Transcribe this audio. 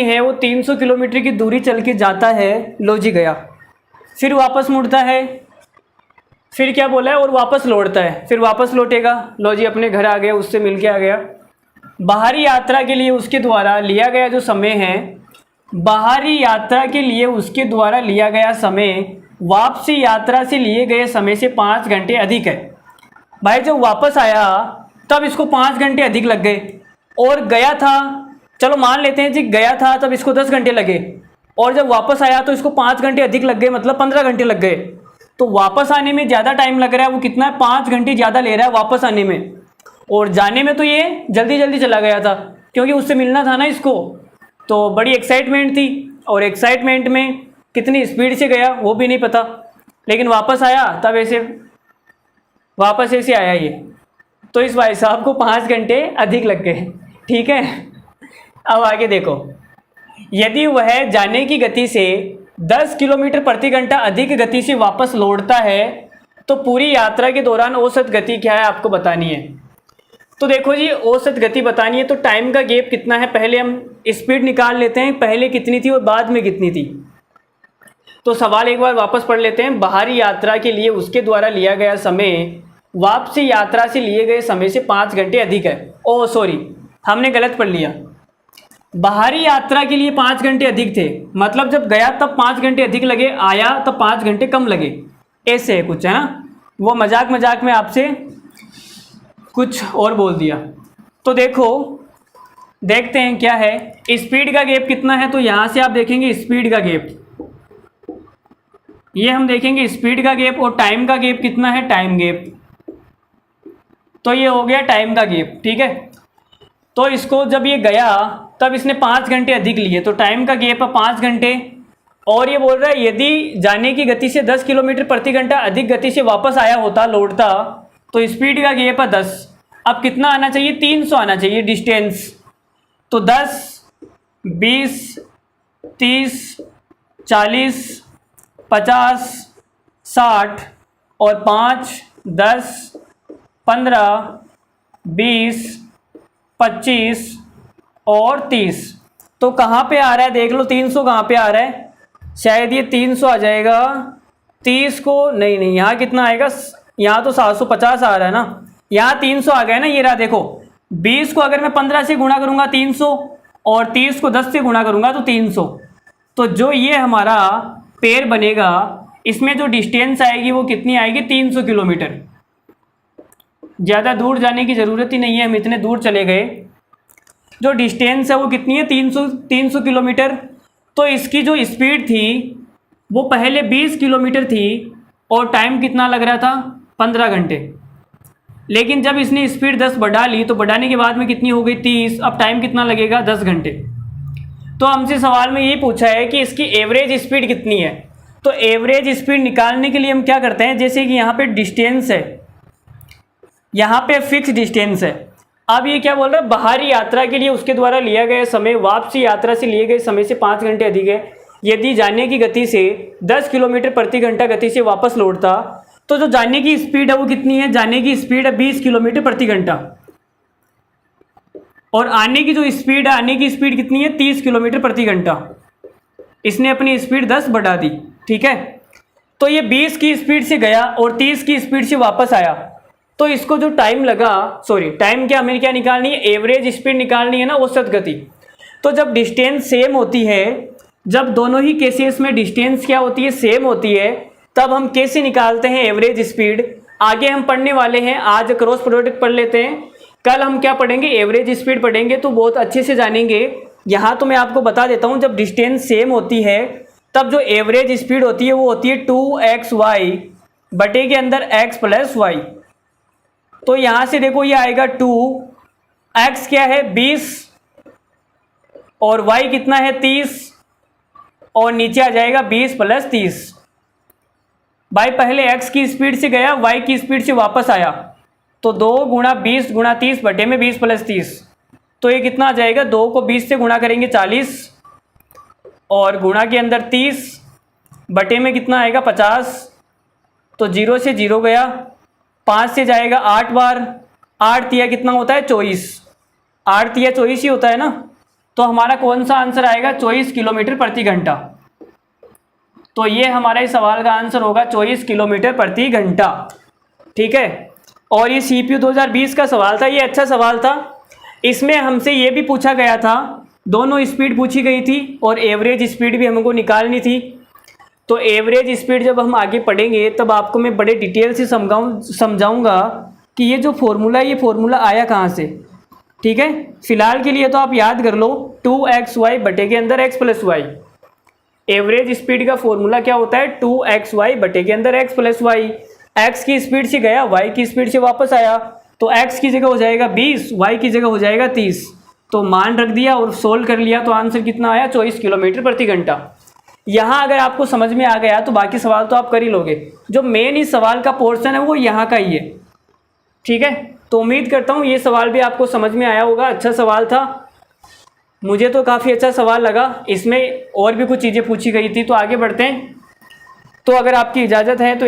है वो 300 किलोमीटर की दूरी चल के जाता है, लो जी गया, फिर वापस मुड़ता है, फिर क्या बोला है, और वापस लौटता है, फिर वापस लौटेगा, लो जी अपने घर आ गया, उससे मिल के आ गया। बाहरी यात्रा के लिए उसके द्वारा लिया गया जो समय है, बाहरी यात्रा के लिए उसके द्वारा लिया गया समय वापसी यात्रा से लिए गए समय से 5 घंटे अधिक है। भाई जब वापस आया तब इसको 5 घंटे अधिक लग गए, और गया था, चलो मान लेते हैं जी गया था तब इसको 10 घंटे लगे, और जब वापस आया तो इसको 5 घंटे अधिक लग गए, मतलब 15 घंटे लग गए। तो वापस आने में ज़्यादा टाइम लग रहा है, वो कितना है, 5 घंटे ज़्यादा ले रहा है वापस आने में, और जाने में तो ये जल्दी जल्दी चला गया था क्योंकि उससे मिलना था ना इसको। तो बड़ी एक्साइटमेंट थी, और एक्साइटमेंट में कितनी स्पीड से गया वो भी नहीं पता, लेकिन वापस आया तब ऐसे वापस ऐसे आया ये, तो इस भाई साहब को 5 घंटे अधिक लग गए। ठीक है, अब आगे देखो, यदि वह जाने की गति से 10 किलोमीटर प्रति घंटा अधिक गति से वापस लौटता है तो पूरी यात्रा के दौरान औसत गति क्या है आपको बतानी है। तो देखो जी, औसत गति बतानी है तो टाइम का गैप कितना है, पहले हम स्पीड निकाल लेते हैं, पहले कितनी थी और बाद में कितनी थी। तो सवाल एक बार वापस पढ़ लेते हैं। बाहरी यात्रा के लिए उसके द्वारा लिया गया समय वापसी यात्रा से लिए गए समय से 5 घंटे अधिक है। ओह सॉरी, हमने गलत पढ़ लिया। बाहरी यात्रा के लिए 5 घंटे अधिक थे, मतलब जब गया तब 5 घंटे अधिक लगे, आया तब 5 घंटे कम लगे, ऐसे है कुछ, है ना। वो मजाक मजाक में आपसे कुछ और बोल दिया। तो देखो, देखते हैं क्या है, स्पीड का गैप कितना है। तो यहाँ से आप देखेंगे स्पीड का गैप, ये हम देखेंगे स्पीड का गैप, और टाइम का गैप कितना है, टाइम गैप। तो ये हो गया टाइम का गैप, ठीक है। तो इसको जब ये गया तब इसने 5 घंटे अधिक लिए, तो टाइम का गैप है 5 घंटे। और ये बोल रहा है यदि जाने की गति से 10 किलोमीटर प्रति घंटा अधिक गति से वापस आया होता, लौटता, तो स्पीड का गैप है 10। अब कितना आना चाहिए, 300 आना चाहिए डिस्टेंस। तो 10, 20, 30, 40, 50, 60 और 5, 10, 15, 20, 25 और 30। तो कहाँ पे आ रहा है देख लो, 300 कहाँ पे आ रहा है, शायद ये 300 आ जाएगा। 30 को नहीं नहीं, यहाँ कितना आएगा, यहाँ तो 750 आ रहा है ना, यहाँ 300 आ गया ना, ये रहा देखो। 20 को अगर मैं 15 से गुणा करूँगा 300, और 30 को 10 से गुणा करूँगा तो 300। तो जो ये हमारा पेयर बनेगा, इसमें जो डिस्टेंस आएगी वो कितनी आएगी, 300 किलोमीटर। ज़्यादा दूर जाने की ज़रूरत ही नहीं है, हम इतने दूर चले गए। जो डिस्टेंस है वो कितनी है, 300 किलोमीटर। तो इसकी जो स्पीड थी वो पहले 20 किलोमीटर थी, और टाइम कितना लग रहा था, 15 घंटे। लेकिन जब इसने स्पीड 10 बढ़ा ली, तो बढ़ाने के बाद में कितनी हो गई, 30। अब टाइम कितना लगेगा, 10 घंटे। तो हमसे सवाल में ये पूछा है कि इसकी एवरेज स्पीड कितनी है। तो एवरेज स्पीड निकालने के लिए हम क्या करते हैं, जैसे कि यहाँ पे डिस्टेंस है, यहाँ पे फिक्स डिस्टेंस है। अब ये क्या बोल रहा है, बाहरी यात्रा के लिए उसके द्वारा लिया गया समय वापसी यात्रा से लिए गए समय से 5 घंटे अधिक है। यदि जाने की गति से 10 किलोमीटर प्रति घंटा गति से वापस लौटता, तो जो जाने की स्पीड है वो कितनी है, जाने की स्पीड है 20 किलोमीटर प्रति घंटा, और आने की जो स्पीड है, आने की स्पीड कितनी है, 30 किलोमीटर प्रति घंटा। इसने अपनी स्पीड 10 बढ़ा दी, ठीक है। तो ये 20 की स्पीड से गया और 30 की स्पीड से वापस आया, तो इसको जो टाइम लगा, सॉरी टाइम क्या, हमें क्या निकालनी है, एवरेज स्पीड निकालनी है ना, औसत गति। तो जब डिस्टेंस सेम होती है, जब दोनों ही केसेस में डिस्टेंस क्या होती है, सेम होती है, तब हम कैसे निकालते हैं एवरेज स्पीड, आगे हम पढ़ने वाले हैं। आज क्रॉस प्रोडक्ट पढ़ लेते हैं, कल हम क्या पढ़ेंगे, एवरेज स्पीड पढ़ेंगे, तो बहुत अच्छे से जानेंगे। यहाँ तो मैं आपको बता देता हूँ, जब डिस्टेंस सेम होती है तब जो एवरेज स्पीड होती है वो होती है 2xy बटे के अंदर x प्लस y। तो यहाँ से देखो ये आएगा 2x क्या है 20, और y कितना है 30, और नीचे आ जाएगा 20 प्लस 30। भाई पहले x की स्पीड से गया, y की स्पीड से वापस आया, तो 2 गुणा 20 गुणा 30 बटे में 20 प्लस 30। तो ये कितना आ जाएगा, 2 को 20 से गुणा करेंगे 40, और गुणा के अंदर 30 बटे में कितना आएगा 50। तो 0 से 0 गया, 5 से जाएगा 8 बार, 8 तिया कितना होता है 24, 8 तिया 24 ही होता है ना। तो हमारा कौन सा आंसर आएगा, 24 किलोमीटर प्रति घंटा। तो ये हमारा इस सवाल का आंसर होगा 24 किलोमीटर प्रति घंटा। ठीक है, और ये CPU 2020 का सवाल था, ये अच्छा सवाल था। इसमें हमसे ये भी पूछा गया था, दोनों स्पीड पूछी गई थी और एवरेज स्पीड भी हमको निकालनी थी। तो एवरेज स्पीड जब हम आगे पढ़ेंगे तब आपको मैं बड़े डिटेल से समझाऊंगा कि ये जो फॉर्मूला है, ये फॉर्मूला आया कहाँ से। ठीक है, फिलहाल के लिए तो आप याद कर लो 2xy बटे के अंदर x plus Y. Average speed का फॉर्मूला क्या होता है, 2xy बटे के अंदर x प्लस वाई। x की स्पीड से गया, y की स्पीड से वापस आया, तो x की जगह हो जाएगा 20, y की जगह हो जाएगा 30। तो मान रख दिया और सोल्व कर लिया, तो आंसर कितना आया, 24 किलोमीटर प्रति घंटा। यहाँ अगर आपको समझ में आ गया तो बाकी सवाल तो आप कर ही लोगे। जो मेन इस सवाल का पोर्शन है वो यहाँ का ही है। ठीक है, तो उम्मीद करता हूँ ये सवाल भी आपको समझ में आया होगा। अच्छा सवाल था, मुझे तो काफ़ी अच्छा सवाल लगा। इसमें और भी कुछ चीज़ें पूछी गई थी, तो आगे बढ़ते हैं। तो अगर आपकी इजाज़त है तो